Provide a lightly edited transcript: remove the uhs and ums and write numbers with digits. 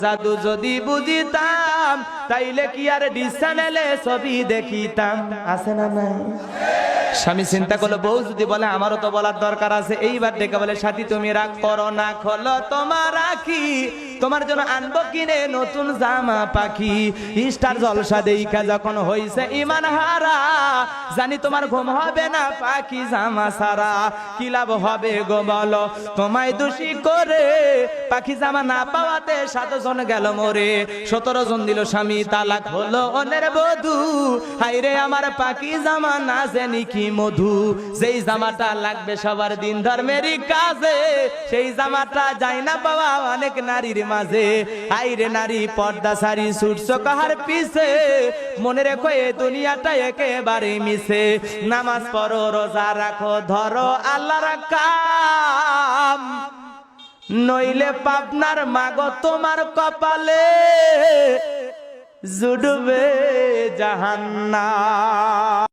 জাদু যদি বুঝিতাম তাইলে কি আর ডিস চ্যানেলে ছবি দেখিতাম। আছে না নাই? স্বামী চিন্তা করলো, বউ যদি বলে আমারও তো বলার দরকার আছে। এইবার ডেকে বলে, সাথী তুমি রাগ করো না, খোলো তোমার রাখি, তোমার জন্য আনবো কিনে নতুন জামা পাখি। স্টার জলসা দেখা যখন হইছে ইমান হারা, জানি তোমার ঘুম হবে না পাখি জামা সারা। কি লাভ হবে গো বলো তোমায় দোষী করে, পাখি জামা না পাওয়াতে 7 জন গেল মরে। 17 জন দিল স্বামী তালাক, হলো অনের বধূ। হাইরে আমার পাখি জামা না জানি কি মধু। যেই জামাটা লাগবে সবার দিন ধর্মেরই কাজে, সেই জামাটা যায় না পাওয়া অনেক নারীর মাঝে। হাইরে নারী পর্দা সারি ছুটছো কাহার পিছে, মনে রেখো এ দুনিয়াটা একেবারে মিছে। নামাজ পড়ো, রোজা রাখো, ধরো আল্লাহর কাম, নইলে পাবনার মাগো তোমার কপালে জুড়বে জাহান্নাম।